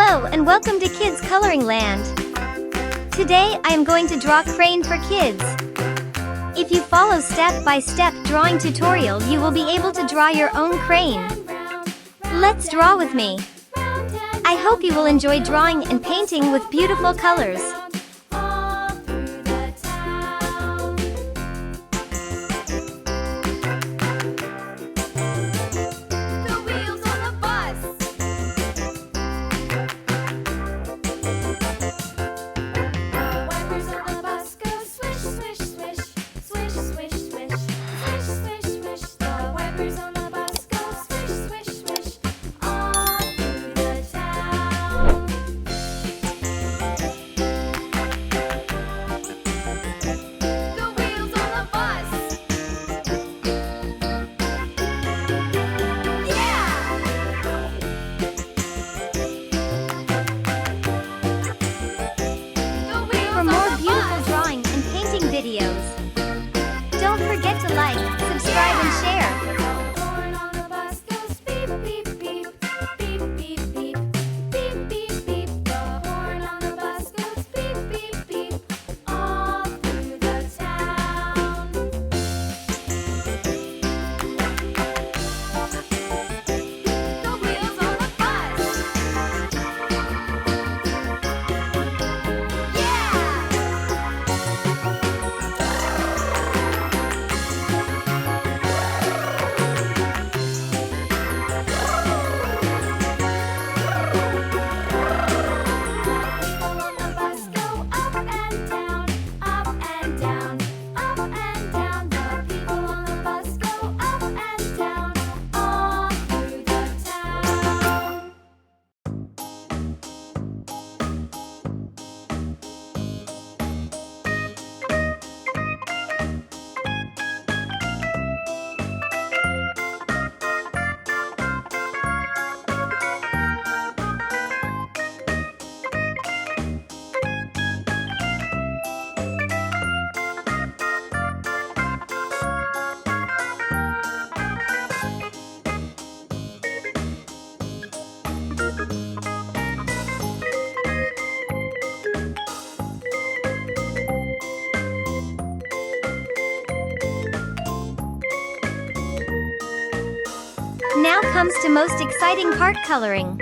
Hello and welcome to Kids Coloring Land. Today I am going to draw crane for kids. If you follow step-by-step drawing tutorial, you will be able to draw your own crane. Let's draw with me. I hope you will enjoy drawing and painting with beautiful colors. Videos. Don't forget to like, subscribe, and share. The horn on the bus goes beep, beep, beep, beep, beep, beep, beep, beep, beep. The horn on the bus goes beep, beep, beep, all through the town. The wheels on the bus. Now comes to most exciting part, coloring.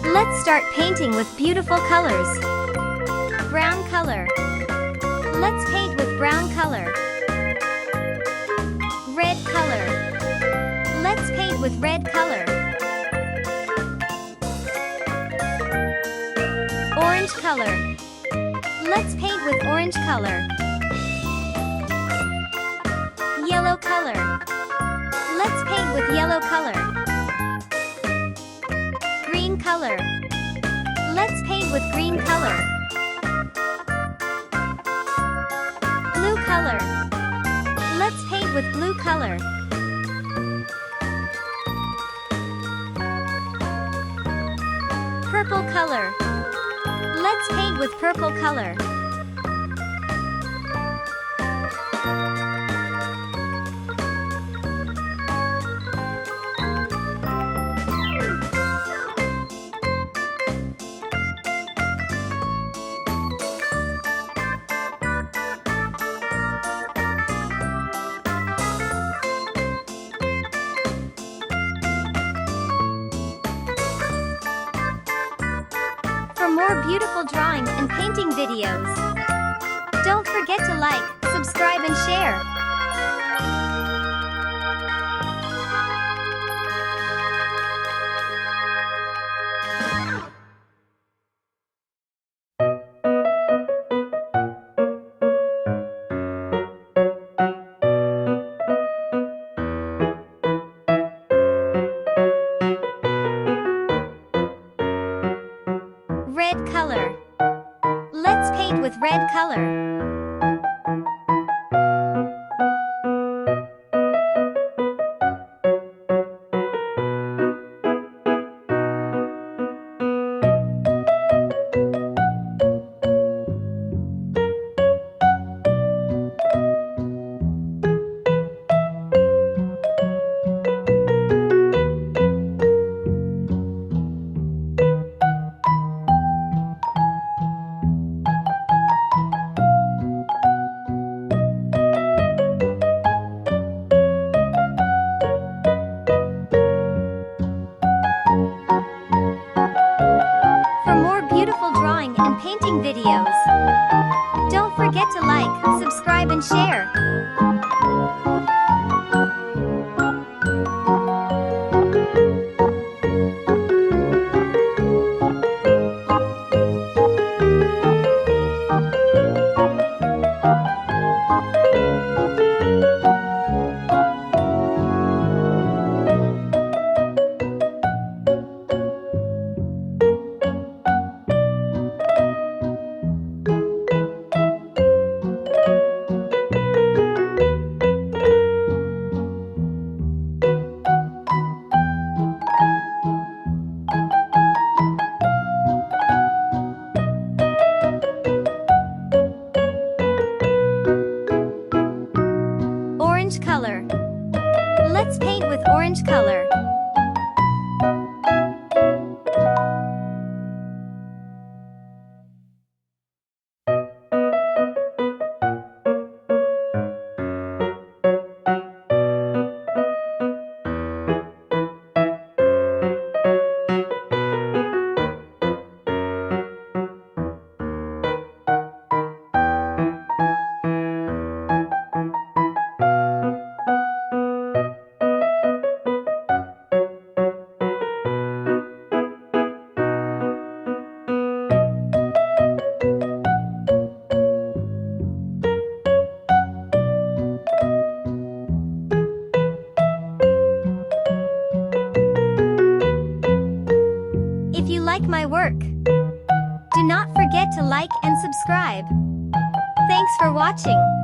Let's start painting with beautiful colors. Brown color. Let's paint with brown color. Red color. Let's paint with red color. Orange color. Let's paint with orange color. Yellow color. Let's paint with yellow color. Green color. Let's paint with green color. Blue color. Let's paint with blue color. Purple color. Let's paint with purple color. For more beautiful drawing and painting videos, don't forget to like, subscribe, and share. Red color. Let's paint with red color. to like, subscribe and share. Orange color. Let's paint with orange color. If you like my work, do not forget to like and subscribe. Thanks for watching.